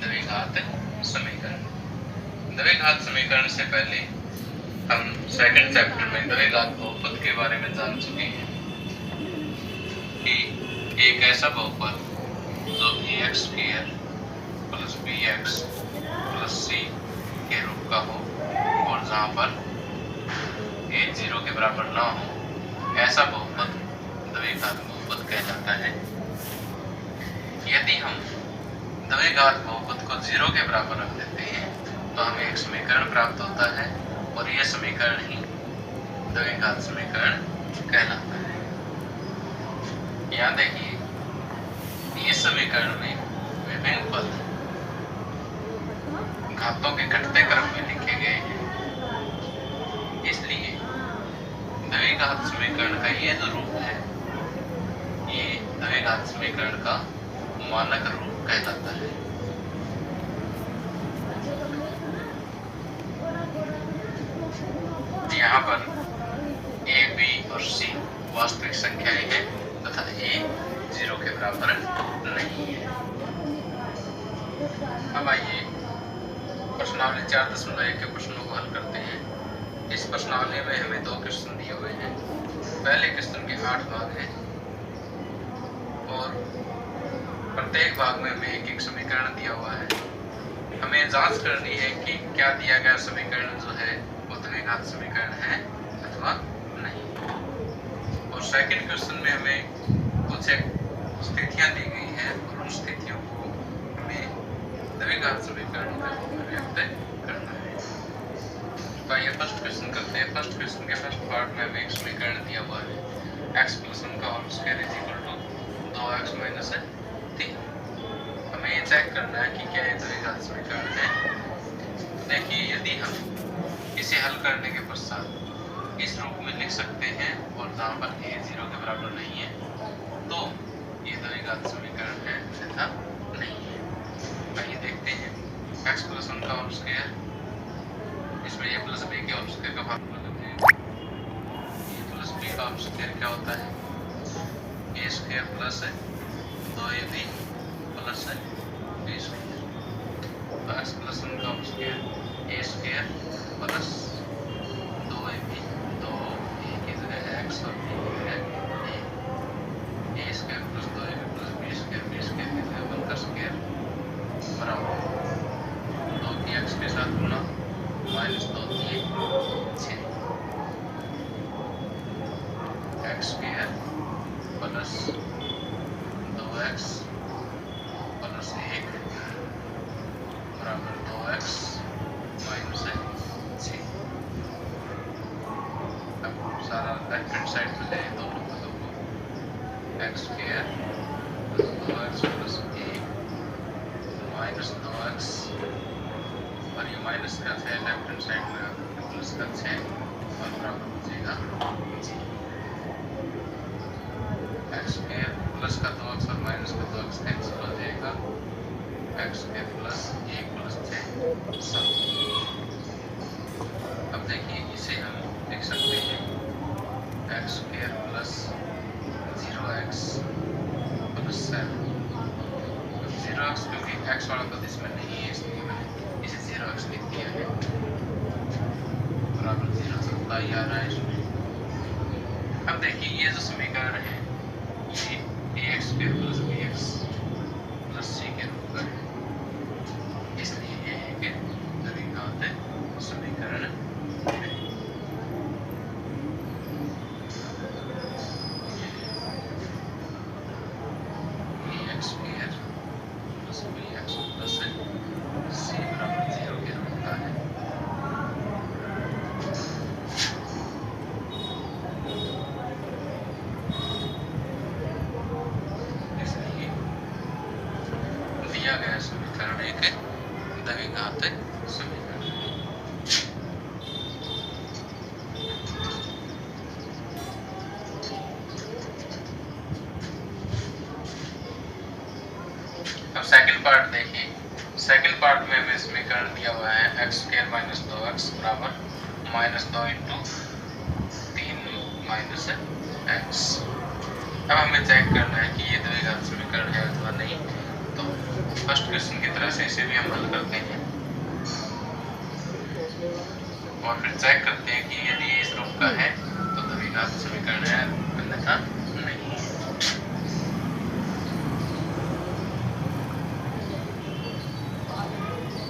द्विघात समीकरण। द्विघात समीकरण से पहले हम सेकंड चैप्टर में द्विघात बहुपद के बारे में जान चुके हैं कि एक ऐसा बहुपद जो ax square plus bx plus c के रूप का हो और जहाँ पर a 0 के बराबर ना हो, ऐसा बहुपद द्विघात बहुपद कहलाता है। यदि हम द्विघात बहुपद को 0 के बराबर रख देते हैं तो हमें एक समीकरण प्राप्त होता है और यह समीकरण ही द्विघात समीकरण कहलाता है। यहाँ देखिए, इस समीकरण में विभिन्न पद घातों के घटते क्रम में लिखे गए हैं, इसलिए द्विघात समीकरण का ये जो रूप है, ये द्विघात समीकरण का मानक रूप कहलाता है। यहाँ पर a, b और c वास्तविक संख्याएं हैं तथा a 0 के बराबर नहीं है। अब आइए प्रश्नावली 4.1 के प्रश्नों को हल करते हैं। इस प्रश्नावली में हमें 2 क्वेश्चन दिए हुए हैं। पहले क्वेश्चन के 8 भाग हैं और प्रत्येक भाग में हमें एक समीकरण दिया हुआ है। हमें जांच करनी है कि क्या दिया गया समीकरण जो है वो द्विघात समीकरण है अथवा नहीं। और सेकंड क्वेश्चन में हमें कुछ स्थितियां दी गई हैं और उन स्थितियों को हमें द्विघात समीकरण में व्यक्त करना है। तो आइए फर्स्ट क्वेश्चन करते हैं। फर्स्ट क्वेश्चन के फर्स्ट पार्ट में हमें एक समीकरण दिया हुआ है, x + 1 का होल स्क्वायर = 2x - 3। हमें ये चेक करना है कि क्या ये द्विघात समीकरण है। तो देखिए, यदि हम इसे हल करने के पश्चात इस रूप में लिख सकते हैं और जहाँ पर a 0 के बराबर नहीं है तो ये द्विघात समीकरण है तथा नहीं है। आइए देखते हैं, x + 1 का होल स्क्वायर, इसमें a + b के होल स्क्वायर का फार्मूला करते हैं। a + b का होल स्क्वायर क्या होता है? a² + 2ab + b²। तो x + 1 का whole square a² plus 2ab, 2 a की जगह x और b की जगह a² + 2ab + b² की जगह 1 का स्क्वायर बराबर 2 की x के साथ गुणा -2 की 6 x² प्लस 2x प्लस 1 बराबर 2x - 6। अब सारा लेफ्ट हैंड साइड में ले दोनों पदों को, x² + 2x प्लस 1 - 2x और ये माइनस का 6 लेफ्ट हैंड साइड में प्लस का 6 और बराबर बचेगा g। x² प्लस का 2x और माइनस का 2x कैंसिल हो जाएगा, x² प्लस 1 प्लस 6 7। अब देखिए, इसे हम लिख सकते हैं x² plus 0x plus 7। 0x क्योंकि x वाला पद इसमें नहीं है इसलिए मैंने इसे 0x लिख दिया है, बराबर 0 सत्ता ही आ रहा है इसमें। अब देखिए, ये जो समीकरण है ये ax² + bx + c के रूप का है, इसलिए ये एक द्विघात समीकरण है। ax² + bx + c बराबर 0 के रूप का है। इसलिए दिया गया समीकरण एक द्विघात समीकरण है। अब सेकंड पार्ट देखिए, सेकंड पार्ट में हमें समीकरण दिया हुआ है x² - 2x बराबर -2 × 3 - x। अब हमें चेक करना है कि ये द्विघात समीकरण है अथवा नहीं। तो फर्स्ट क्वेश्चन की तरह से इसे भी हम हल करते हैं और फिर चेक करते हैं कि यदि इस रूप का है तो द्विघात समीकरण है, अन्यथा नहीं है।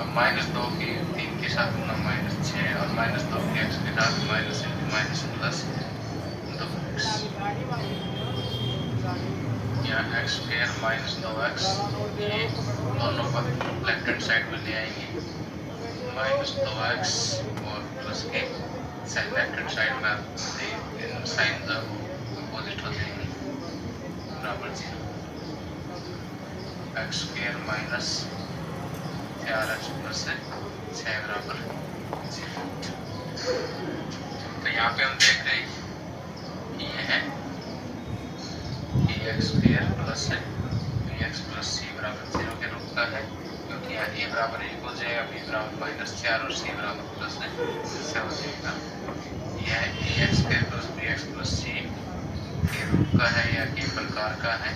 अब -2 की 3 के साथ गुना -6 और -2 की x के साथ minus into minus plus 2x या x स्क्वायर माइनस 2x, ये दोनों को लेफ्ट हैंड साइड में ले आएंगे, -2x और प्लस के लेफ्ट हैंड साइड में साइन अपोजिट हो जाएंगे, बराबर 0। x square minus 4x plus 6 बराबर 0। तो यहाँ पे हम देख रहे हैं कि यह है x square plus bx plus c बराबर 0 के रूप का है, क्योंकि यहाँ a बराबर 1 हो जाएगा, b बराबर -4 और c बराबर प्लस 6 हो जाएगा। यह ax square plus bx plus c के रूप का है या के प्रकार का है,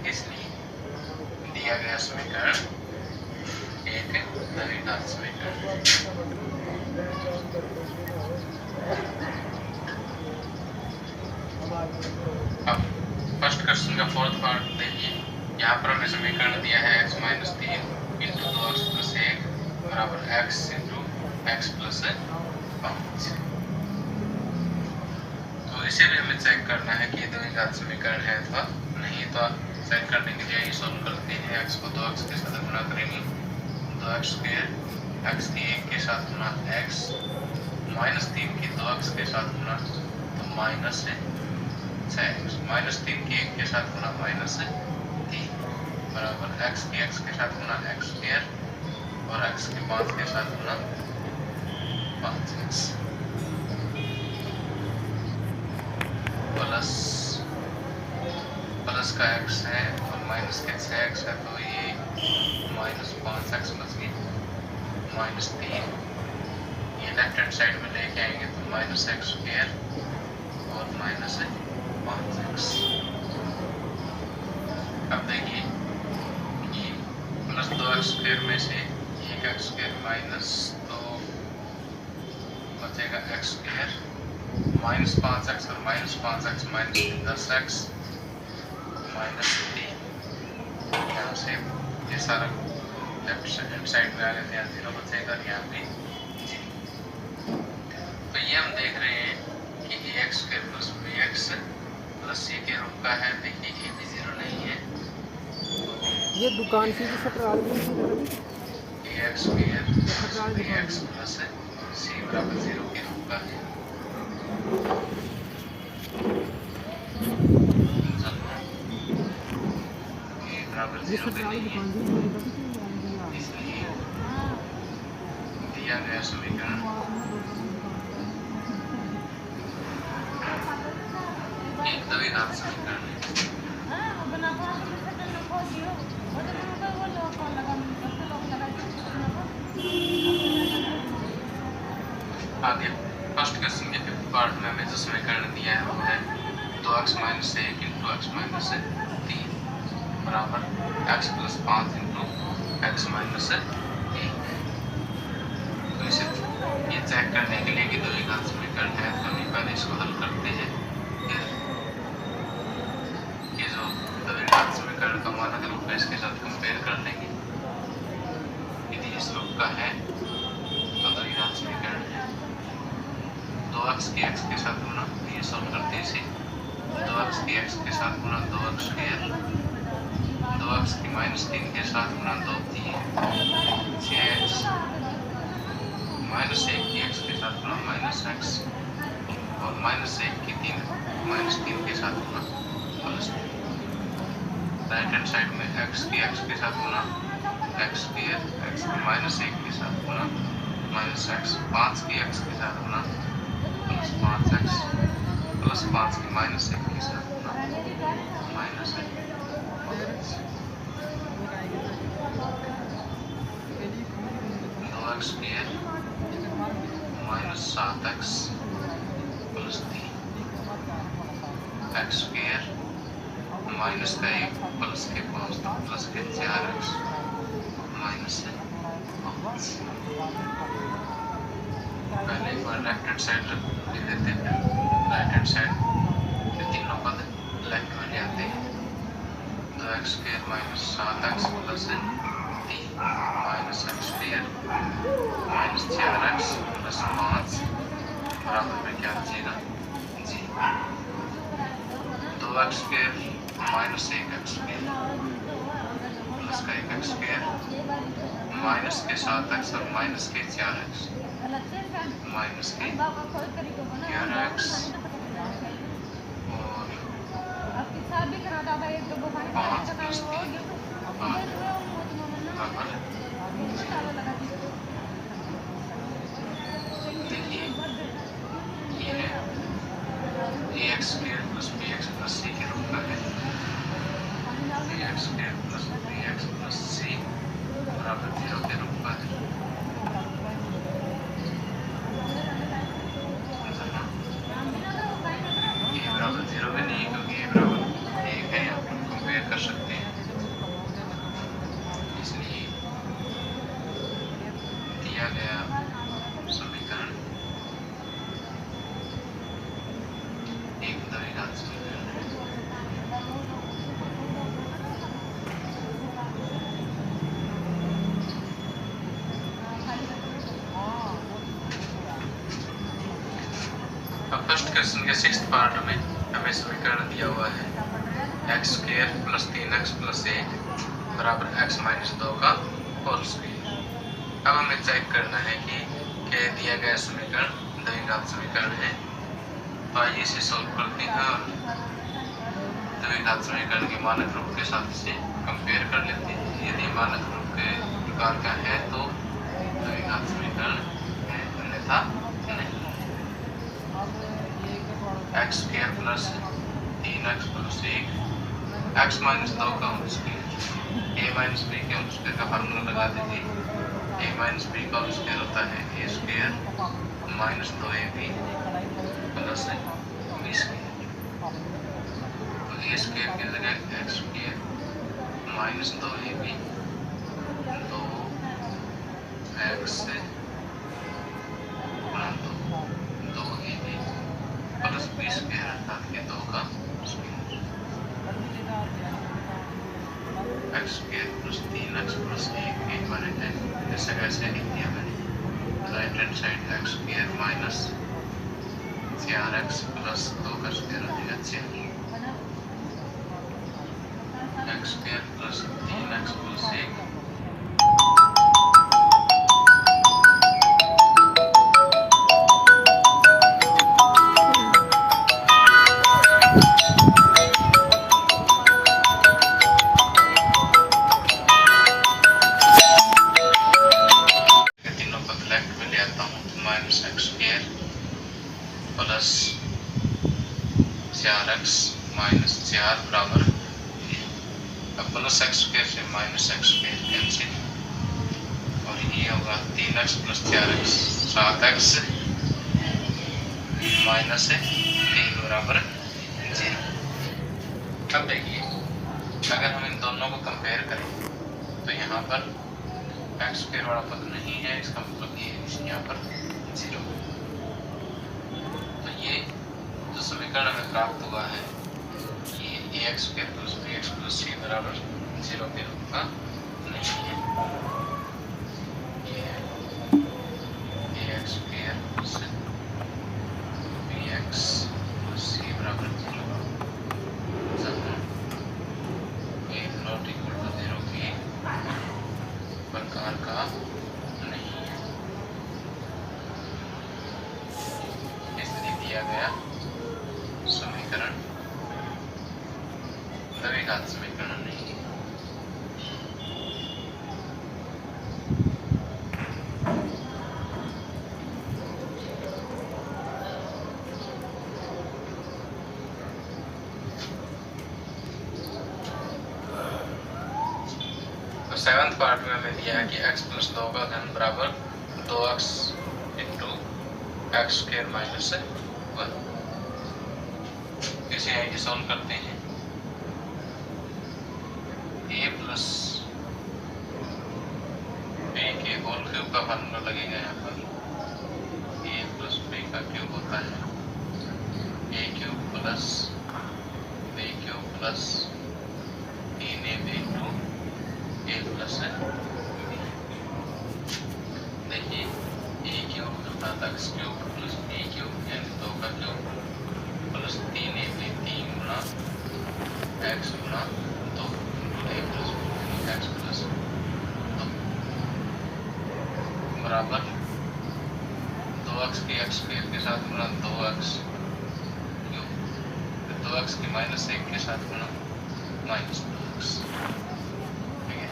इसलिए दिया गया समीकरण एक द्विघात समीकरण है। अब फर्स्ट क्वेश्चन का फोर्थ पार्ट देखिए, यहाँ पर हमें समीकरण दिया है x minus 3 into 2x plus 1 बराबर x इंटू एक्स प्लस 5। तो इसे भी हमें चेक करना है कि द्विघात समीकरण है अथवा नहीं। तो चेक करने के लिए सॉल्व करते हैं। x को 2x के साथ गुना करेंगे, 2x स्क्वायर x की 1 के साथ गुना x माइनस 3 की 2x के साथ गुना तो माइनस 6x माइनस 3 की 1 के साथ गुना माइनस 3 बराबर x की x के साथ गुना x स्क्वायर और x के 5 के साथ गुना 5x प्लस का x है और माइनस के 6x है, तो ये माइनस 5x बच गई -3। ये लेफ्ट हैंड साइड में लेके आएंगे तो माइनस x स्क्वायर और माइनस 5x। अब देखिए कि प्लस 2x स्क्वायर में से एक x स्क्वायर माइनस 2 बचेगा x स्क्वायर माइनस 5x और minus 5x minus 10x minus 3। यहाँ से ये सारा लेफ्ट हैंड साइड में आ गया, यहाँ 0 बचेगा, यहाँ पे 0। तो ये हम देख रहे हैं कि ax square plus bx plus c के रूप का है। देखिए ये भी 0 नहीं है, तो ये दुकान से जो सटराल में ax square plus bx plus c बराबर 0 के रूप का है। इसलिए दिया गया समीकरण एक द्विघात समीकरण है। आगे फर्स्ट क्वेश्चन के फिफ्थ पार्ट में हमें जो समीकरण दिया है वो है 2x minus 1 into x minus 3 बराबर x plus 5 into x minus 1। तो इसे ये चेक करने के लिए कि द्विघात समीकरण है तो नहीं, पहले इसको हल करते हैं। ये जो द्विघात समीकरण का मानक रूप है इसके साथ कंपेयर कर लेंगे। यदि इस रूप का है तो द्विघात समीकरण है। 2x की x के साथ गुना, ये सॉल्व करते हैं इसे। 2x की x के साथ गुना 2x स्क्वायर, 2x की माइनस 3 के साथ गुना 2 3 6x माइनस 1 की x के साथ गुना माइनस x और माइनस 1 की 3 के साथ गुना प्लस 3। राइट हैंड साइड में x की x के साथ गुना x स्क्वायर, x की माइनस 1 के साथ गुना माइनस x, 5 की x के साथ गुना प्लस 5x प्लस 5 की माइनस 1 के साथ गुना minus 1। 2x square minus 7x plus 3 x square minus का 1 प्लस के 5 तो प्लस के 4x माइनस है 5। पहले एक बार लेफ्ट हैंड साइड लिख देते हैं, राइट हैंड साइड के तीनों पद लेफ्ट में ले आते हैं। 2x square minus 7x plus 3 minus x square minus 4x plus 5 बराबर में क्या बचेगा जी 2x square minus 1x square plus का 1x स्क्वायर माइनस के 7x और माइनस के 4x माइनस के 11x और 5 प्लस 3 बराबर देखिए ये है ax square plus bx plus c के रूप का है ax square plus bx plus c बराबर 0 के रूप का है। ये बराबर 0 में नहीं है क्योंकि ये बराबर 1 है, आप कंपेयर कर सकते हैं। इसलिए दिया गया समीकरण एक द्विघात समीकरण है। अब फर्स्ट क्वेश्चन के 6th पार्ट में हमें समीकरण दिया हुआ है x square plus 3x plus 1 बराबर x माइनस 2 का होल स्क्वायर। अब हमें चेक करना है कि क्या दिया गया समीकरण द्विघात समीकरण है। तो आइए इसे सॉल्व करते हैं और द्विघात समीकरण के मानक रूप के साथ इसे कंपेयर कर लेते हैं। यदि मानक रूप के प्रकार का है तो द्विघात समीकरण है, अन्यथा नहीं। x square plus 3x plus 1 x minus 2 का whole square a minus b के होल स्क्वायर का फार्मूला लगा दीजिए। a माइनस b का होल स्क्वायर होता है a square minus 2ab plus b square. तो a स्क्वायर की जगह x square minus 2ab 2x 2ab plus b square अर्थात के 2 का square x square plus 3x plus 1 जैसे कैसे लिख दिया मैंने। Right hand side x square minus 4x plus 2 का स्क्वायर हो जाएगा 4 x square plus 3x plus 1 minus x square plus 4x minus 4 बराबर अब प्लस x स्क्वायर से माइनस x स्क्वायर कैंसिल और ये होगा 3x plus 4x 7x minus 3 बराबर 0। अब देखिए अगर हम इन दोनों को कंपेयर करें तो यहाँ पर x स्क्वायर वाला पद नहीं है, इसका मतलब ये यहाँ पर 0। तो ये जो समीकरण हमें प्राप्त हुआ है ये ax square plus bx plus c बराबर 0 के रूप का नहीं है। ये ax square plus bx plus c बराबर 0 नॉट इक्वल टू 0 के प्रकार का नहीं है। इसलिए दिया गया समीकरण द्विघात समीकरण नहीं है। तो 7th पार्ट में हमें दिया है कि x प्लस 2 का घन बराबर 2x into x square minus 1। इसे आइए सॉल्व करते हैं। ए प्लस बी के होल क्यूब का फार्मूला लगेगा यहाँ पर। ए प्लस बी का क्यूब होता है A cube plus B cube plus 3ab into A plus B. देखिए ए क्यूब होता था X cube plus B cube यानी 2 का क्यूब प्लस 3ab 3 गुना एक्स गुना 2 A plus B X plus 2 बराबर 2x की एक्स स्क्वायर के साथ गुना 2x क्यूब, 2x की -1 के साथ गुना -2x।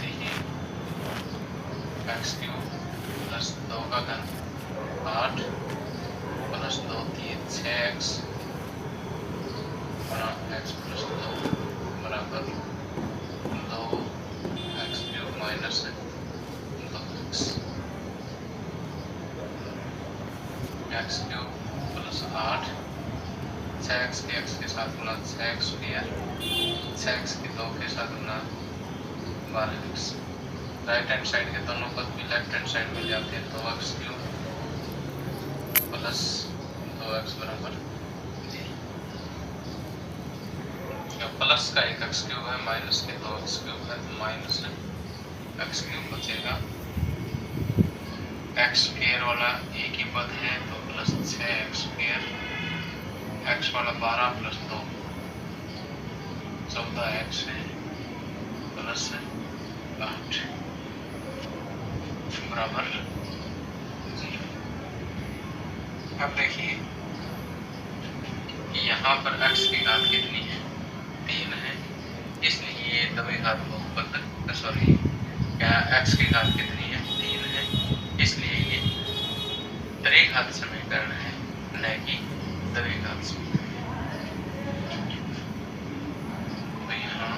देखिए एक्स क्यूब प्लस 2 का घन 8 प्लस 2 3 6x गुना एक्स प्लस 2 बराबर 2x cube minus 2x। X cube plus 8 6x के x के साथ गुना 6x स्क्वायर 6x की 2 के साथ गुना 12x। राइट हैंड साइड के दोनों पद भी लेफ्ट हैंड साइड में जाते हैं। 2x क्यूब प्लस 2x बराबर 0। प्लस का एक एक्स क्यूब है माइनस के 2x क्यूब है तो माइनस एक्स क्यूब बचेगा। एक्स स्क्वायर वाला एक ही पद है तो प्लस 6x स्क्वायर, एक्स वाला 12 प्लस 2 14x है प्लस 8 बराबर 0। अब देखिए यहाँ पर x की घात कितनी है 3 है, इसलिए ये द्विघात बहुपद सॉरी यहाँ x की घात कितनी है 3 है, इसलिए ये त्रिघात समीकरण है न कि द्विघात समीकरण। तो यहाँ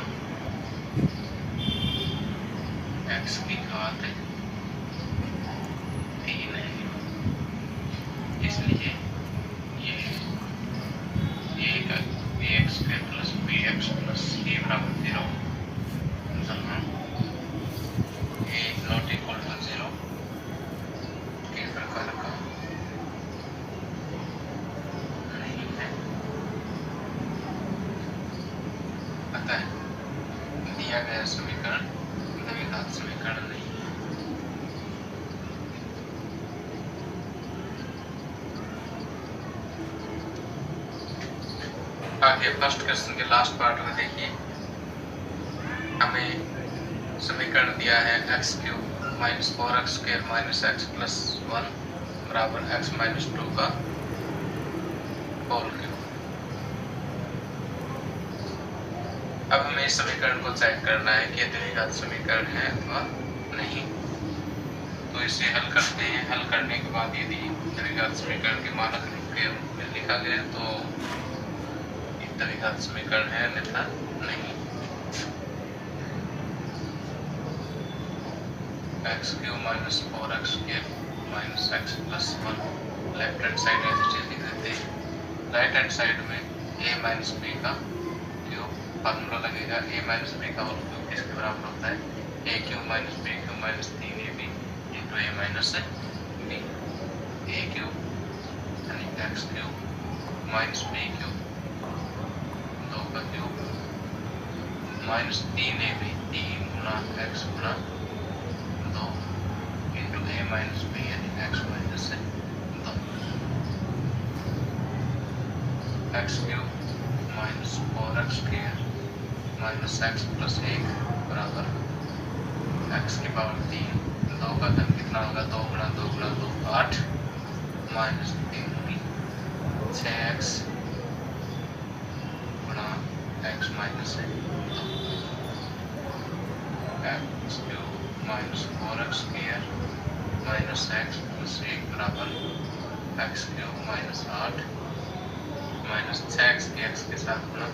x की घात 3 है, इसलिए ये ax square plus bx plus c बराबर 0 जहाँ a नॉट इक्वल टू 0 इस प्रकार का नहीं है। अतः दिया गया समीकरण द्विघात समीकरण नहीं है। आगे फर्स्ट क्वेश्चन के लास्ट पार्ट में देखिए हमें समीकरण दिया है x cube minus 4x square minus X plus 1 बराबर x माइनस 2 का होल क्यूब। अब हमें इस समीकरण को चेक करना है कि द्विघात समीकरण है अथवा नहीं। तो इसे हल करते हैं। हल करने के बाद यदि द्विघात समीकरण के मानक के रूप में लिखा गया तो द्विघात समीकरण है अन्यथा नहीं। X cube minus 4x square minus X plus 1 left hand side ऐसे चीज लिख देते हैं। राइट हैंड साइड में a माइनस बी का क्यूब फार्मूला लगेगा। a माइनस बी का होल क्यूब किसके बराबर होता है a cube minus B cube minus 3ab into a minus B. a cube यानी X cube minus B cube 2 का क्यूब माइनस 3ab 3 गुना x Guna 2 into a minus B यानी x minus 2। X cube minus 4x square minus X plus 1 बराबर x की power 3 2 का घन कितना होगा 2 गुना 2 गुना 2 8 माइनस 3 6x गुना x minus 2 x cube minus 4x square minus X plus 1 बराबर x cube minus 8 minus 6x के x के साथ गुना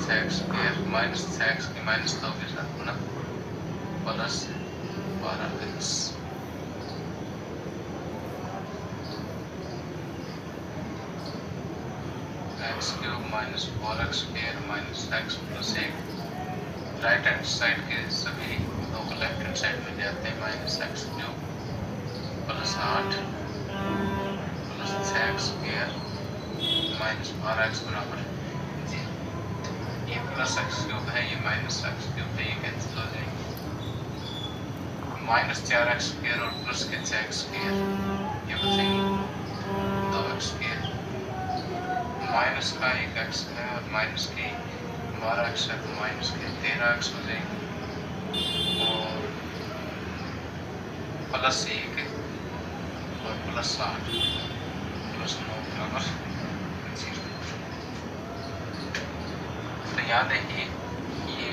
6x स्क्वायर माइनस 6x के माइनस 2 के साथ गुना plus 12x। X cube minus 4x square minus X plus 1 right hand side के सभी दो को लेफ्ट हैंड साइड में ले आते हैं। Minus x cube plus 8 plus 6x square minus 12x बराबर जी। ये प्लस एक्स क्यूब है, ये माइनस एक्स क्यूब है, ये कैंसिल हो जाएंगे। माइनस 4x स्क्वायर और प्लस के 6x स्क्वायर ये बचेंगे 2x स्क्वायर। माइनस का एक x है और माइनस की 12x है तो माइनस के 13x हो जाएंगे और प्लस 1 और प्लस 8 प्लस 9 बराबर 0। तो याद देखिए ये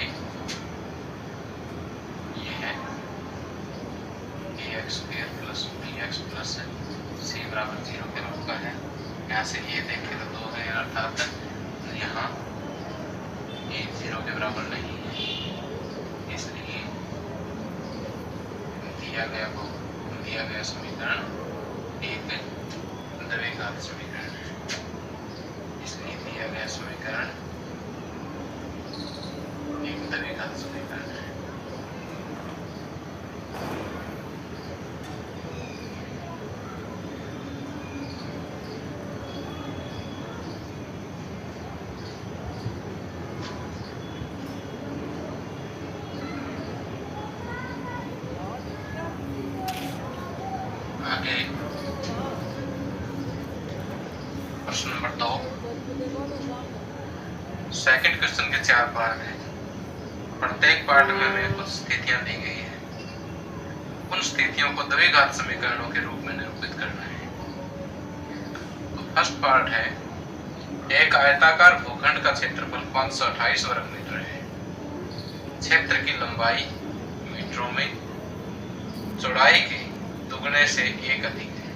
है ax square plus bx plus c बराबर 0 के रूप का है। यहाँ से ये देखें तो 2 है, अर्थात यहाँ ये 0 के बराबर नहीं है, इसलिए दिया गया समीकरण एक द्विघात समीकरण है। इसलिए दिया गया समीकरण एक द्विघात समीकरण है। प्रश्न नंबर 2। सेकंड क्वेश्चन के 4 पार्ट हैं। प्रत्येक पार्ट में हमें कुछ स्थितियां दी गई है। उन स्थितियों को द्विघात समीकरणों के रूप में निरूपित करना है। तो फर्स्ट पार्ट है, एक आयताकार भूखंड का क्षेत्रफल 528 वर्ग मीटर है। क्षेत्र की लंबाई मीटरों में, चौड़ाई के दुगने से 1 अधिक है।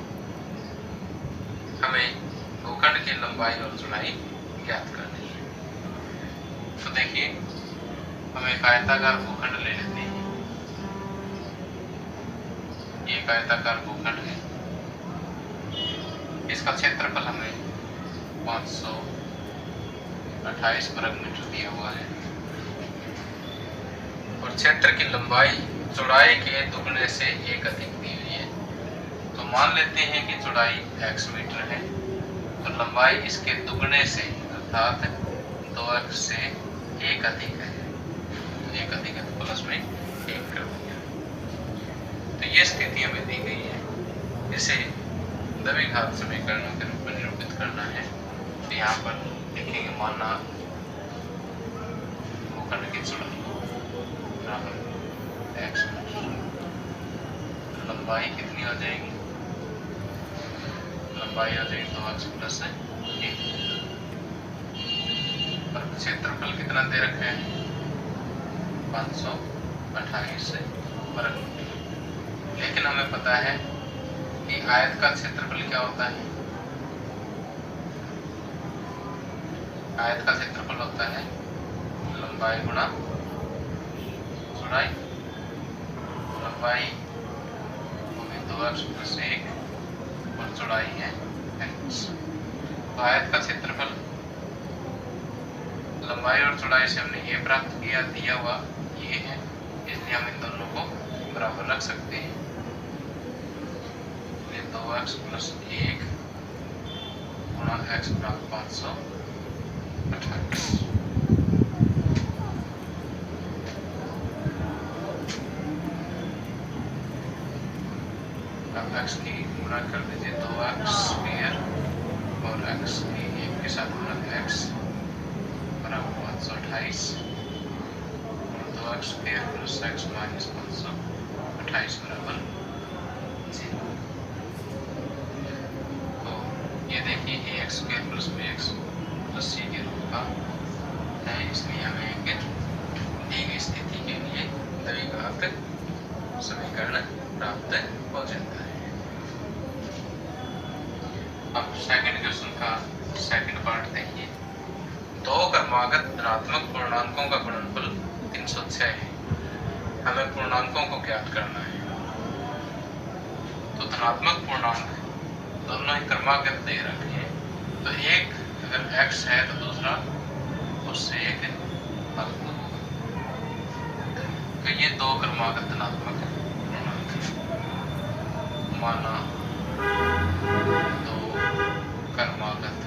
हमें भूखंड की लंबाई और चौड़ाई ज्ञात करनी है। तो देखिए हम एक आयताकार भूखंड ले लेते हैं। ये एक आयताकार भूखंड है, इसका क्षेत्रफल हमें 528 वर्ग मीटर दिया हुआ है और क्षेत्र की लंबाई चौड़ाई के दुगने से 1 अधिक दी हुई है। तो मान लेते हैं कि चौड़ाई x मीटर है तो लंबाई इसके दुगने से अर्थात 2x से 1 अधिक है। 1 अधिक है तो प्लस में 1 कर दिया। तो ये स्थिति हमें दी गई है, इसे द्विघात समीकरणों के रूप में निरूपित करना है। तो यहाँ पर लिखेंगे माना भूखंड की चौड़ाई बराबर x मीटर, लंबाई कितनी हो जाएगी? लंबाई आ जाएगी 2x प्लस 1 और क्षेत्रफल कितना दे रखे हैं? 528 वर्ग मीटर। लेकिन हमें पता है कि आयत का क्षेत्रफल क्या होता है? आयत का क्षेत्रफल होता है लंबाई गुणा चौड़ाई। लंबाई होगी 2x प्लस 1 और चौड़ाई है x। तो आयत का क्षेत्रफल लंबाई और चौड़ाई से हमने ये प्राप्त किया, दिया हुआ ये है, इसलिए हम इन दोनों को बराबर रख सकते हैं। 2x प्लस 1 गुणा x बराबर 528। अब x की गुणा कर दीजिए 2x स्क्वायर और x की 1 के साथ गुणा x बराबर 528 और 2x square plus x minus 528 बराबर 0। तो ये देखिए ax square plus bx plus c के रूप का है, इसलिए हमें एक दी गई स्थिति के लिए द्विघात समीकरण प्राप्त हो जाता है। अब सेकंड क्वेश्चन का सेकंड पार्ट देखिए। 2 क्रमागत धनात्मक पूर्णांकों का गुणनफल 306 है। हमें पूर्णांकों को ज्ञात करना है। तो धनात्मक पूर्णांक दोनों ही क्रमागत दे रखे हैं, तो एक अगर x है तो दूसरा उससे 1 अधिक होगा। तो ये दो क्रमागत धनात्मक माना दो क्रमागत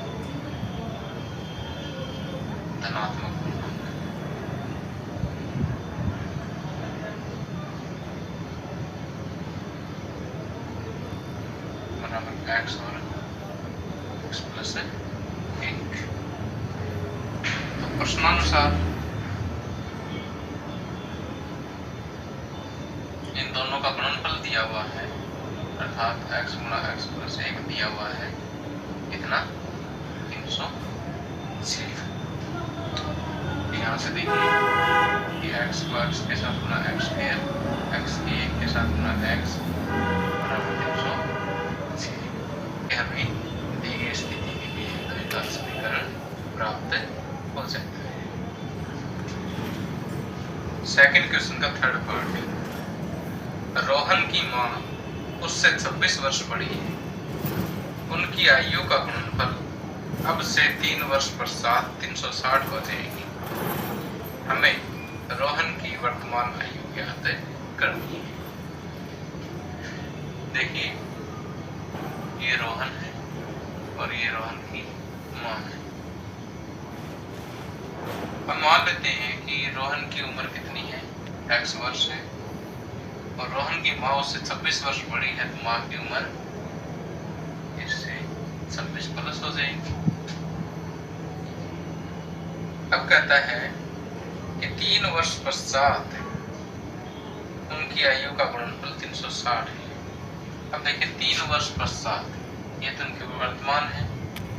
धनात्मक बराबर एक्स और एक्स प्लस 1। तो प्रश्नानुसार इन दोनों का गुणनफल दिया हुआ है, अर्थात x गुणा x प्लस 1 दिया हुआ है कितना 306। यहाँ से देखिए कि x को x के साथ गुणा x स्क्वायर, x के 1 के साथ गुणा x बराबर 306। हमें दी गई स्थिति के लिए द्विघात समीकरण प्राप्त हो जाता है। सेकंड क्वेश्चन का थर्ड पार्ट, रोहन की मां उससे 26 वर्ष बड़ी है, उनकी आयु का गुणनफल अब से 3 वर्ष पश्चात 360 हो जाएगी। हमें रोहन की वर्तमान आयु ज्ञात करनी है। देखिए ये रोहन है और ये रोहन की मां है। हम मान लेते हैं कि रोहन की उम्र कितनी है, x वर्ष है, और रोहन की माँ उससे 26 वर्ष बड़ी है, तो माँ की उम्र इससे 26 प्लस हो जाएगी। अब कहता है कि 3 वर्ष पश्चात उनकी आयु का गुणनफल 360 है। अब देखिए 3 वर्ष पश्चात, ये तो उनकी वर्तमान है।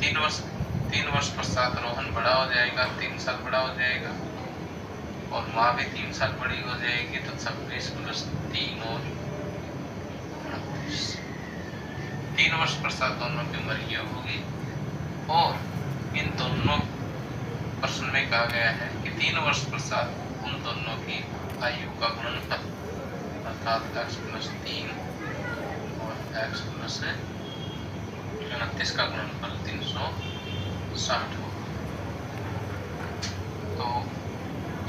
3 वर्ष पश्चात रोहन बड़ा हो जाएगा, 3 साल बड़ा हो जाएगा, और माँ भी 3 साल बड़ी हो जाएगी, तो 26 प्लस 3 और 29। 3 वर्ष पश्चात दोनों की उम्र ये होगी। और इन दोनों प्रश्न में कहा गया है कि 3 वर्ष पश्चात उन दोनों की आयु का गुणनफल अर्थात x प्लस 3 और x प्लस 29 का गुणनफल 360 होगा। तो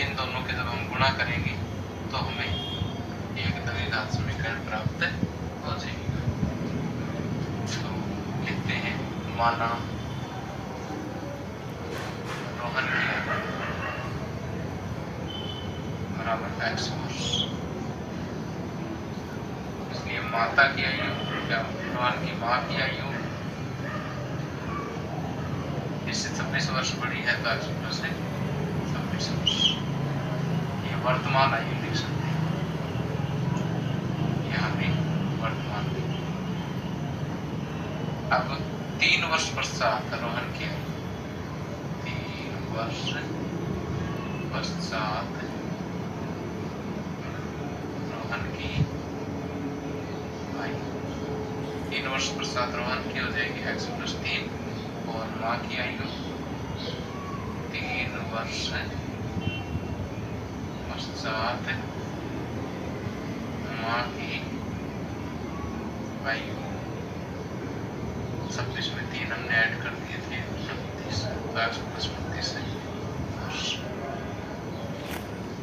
इन दोनों के जब हम गुणा करेंगे तो हमें एक द्विघात समीकरण प्राप्त हो जाएगा। तो लिखते हैं माना रोहन की आयु बराबर x वर्ष, इसलिए माता की आयु क्या रोहन की माँ की आयु इससे 26 वर्ष बड़ी है, तो x प्लस 26 वर्ष वर्तमान आयु लिख सकते हैं। यहाँ भी वर्तमान। अब 3 वर्ष पश्चात रोहन की आयु, 3 वर्ष पश्चात रोहन की आयु, 3 वर्ष पश्चात रोहन की हो जाएगी x प्लस 3 और माँ की आयु 3 वर्ष पश्चात माँ की आयु 26 में 3 हमने ऐड कर दिए थे 29, x प्लस 29 वर्ष।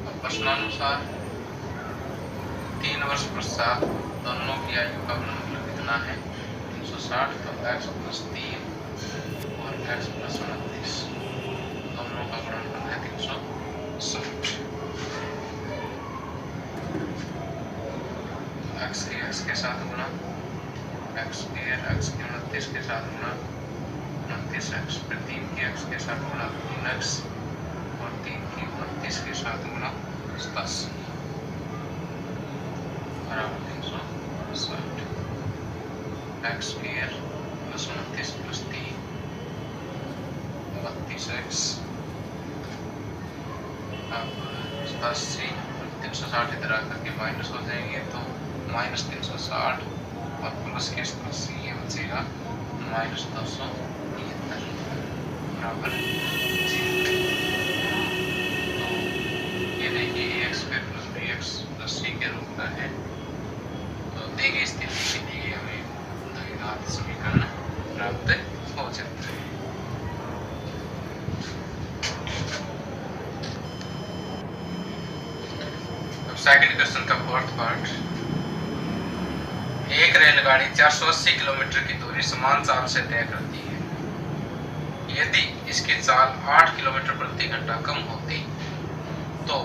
अब प्रश्नानुसार 3 वर्ष पश्चात दोनों की आयु का गुणनफल कितना है 360, तो x प्लस 3 और x प्लस 29 दोनों का गुणनफल है 360। x के साथ गुणा, x के 29 के साथ गुणा 29x, फिर 3 की x के साथ गुणा 3x और 3 की 29 के साथ गुणा 87 बराबर 360। x square plus 29 plus 3 32x, अब 87 360 इधर आकर के माइनस हो जाएंगे, तो माइनस 360 और प्लस के 87 ये बचेगा माइनस 273 बराबर 0। तो ये देखिए ax square plus bx plus c के रूप का है। तो दी गई स्थिति के लिए हमें द्विघात समीकरण प्राप्त हो जाता है। अब सेकंड क्वेश्चन का फोर्थ पार्ट। एक रेलगाड़ी 480 किलोमीटर की दूरी समान चाल से तय करती है। यदि इसकी चाल 8 किलोमीटर प्रति घंटा कम होती तो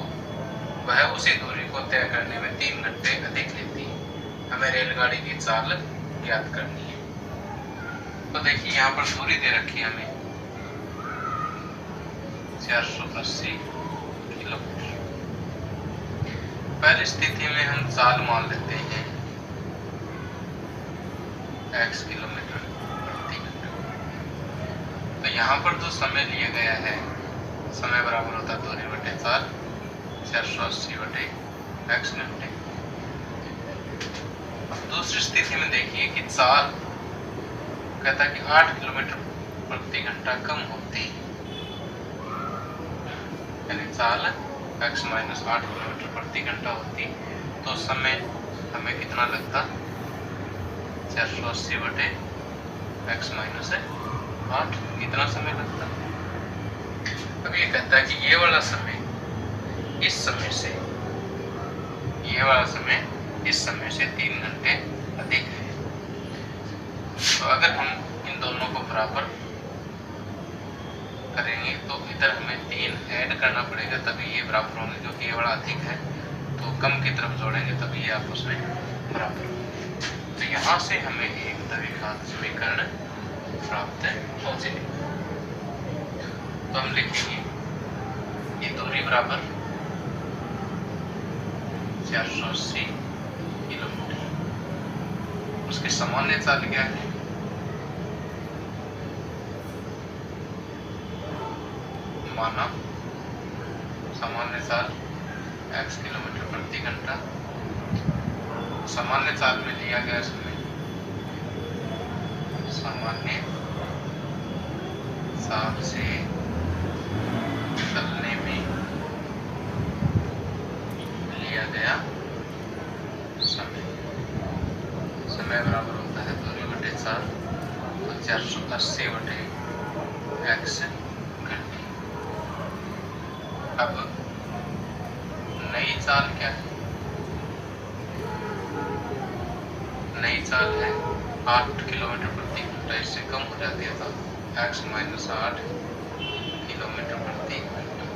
वह उसी दूरी को तय करने में 3 घंटे अधिक लेती। हमें रेलगाड़ी की चाल ज्ञात करनी है। तो देखिए यहाँ पर दूरी दे रखी है हमें 480 किलोमीटर। पहली स्थिति में हम चाल मान लेते हैं x किलोमीटर प्रति घंटा। तो यहाँ पर जो समय लिया गया है, समय बराबर होता है दूरी बटे चाल, 480 बटे x घंटे। अब दूसरी स्थिति में देखिए कि चाल कहता है कि 8 किलोमीटर प्रति घंटा कम होती, यानी चाल x माइनस 8 किलोमीटर प्रति घंटा होती तो समय हमें कितना लगता, 480 बटे x माइनस 8, कितना समय लगता। अब ये कहता है कि ये वाला समय इस समय से, ये वाला समय इस समय से 3 घंटे अधिक है। तो अगर हम इन दोनों को बराबर करेंगे तो इधर हमें 3 ऐड करना पड़ेगा, तभी ये बराबर होंगे, जो कि ये बड़ा अधिक है तो कम की तरफ जोड़ेंगे तभी ये आपस में बराबर होंगे। तो यहाँ से हमें एक द्विघात समीकरण प्राप्त हो जाएगी। तो हम लिखेंगे ये दूरी बराबर 480 किलोमीटर, उसकी सामान्य चाल क्या है, माना सामान्य चाल x किलोमीटर प्रति घंटा। सामान्य चाल में लिया गया समय, सामान्य चाल से चलने में लिया गया समय, समय बराबर होता है दूरी बटे चाल, तो 480 बटे x घंटे। अब नई चाल क्या है, नई चाल है 8 किलोमीटर प्रति घंटा, इससे कम हो जाती है तो x माइनस 8 किलोमीटर प्रति घंटा।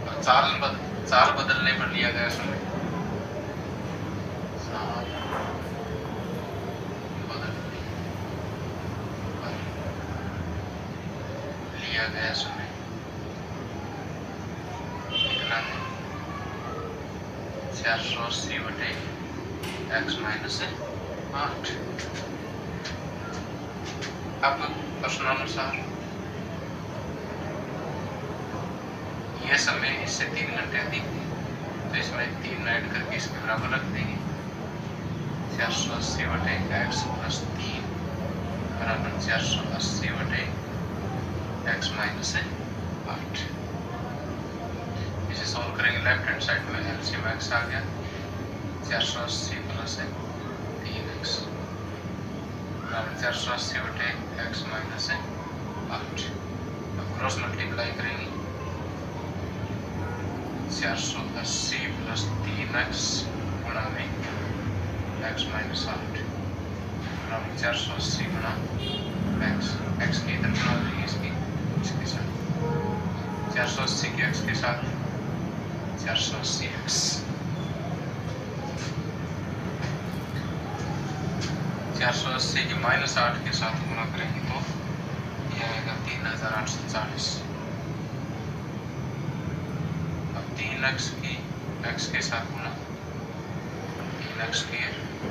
और चाल बदलने पर लिया गया समय, चाल बदलने पर लिया गया समय कितना है, 480 बटे x माइनस 8। अब प्रश्नानुसार यह समय इससे 3 घंटे अधिक है तो इसमें 3 ऐड करके इसके बराबर रख देंगे, 480 बटे x प्लस 3 बराबर 480 बटे x माइनस 8। इसे सॉल्व करेंगे, लेफ्ट हैंड साइड में एलसीएम x आ गया, 480 प्लस 3x बराबर 480 बटे x माइनस 8। अब क्रॉस मल्टीप्लाई करेंगे, 480 प्लस 3x गुणा में x माइनस 8 बराबर 480 गुणा x की इधर गुणा हो जाएगी इसके साथ, 480 के x के साथ 480x, 480 के माइनस 8 के साथ गुणा करेंगे तो यह आएगा 3840। अब 3x की x के साथ गुणा,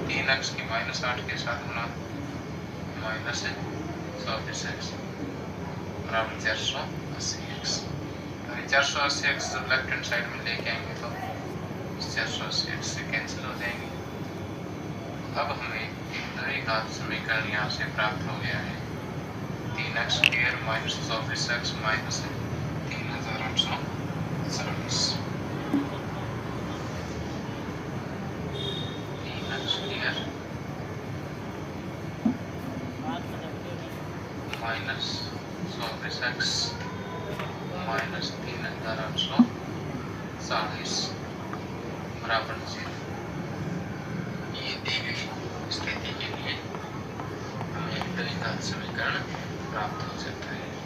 3x की माइनस 8 के साथ गुणा, माइनस 24x बराबर 480x। 480x जब लेफ्ट हैंड साइड में लेके आएंगे तो 480x से कैंसिल हो जाएंगे। अब हमें एक द्विघात समीकरण यहाँ से प्राप्त हो गया है, 3x square minus 24x minus 3840। 3x square minus 24x minus 3840 बराबर से ये दी गई स्थिति के लिए हमें द्विघात समीकरण प्राप्त हो सकता है।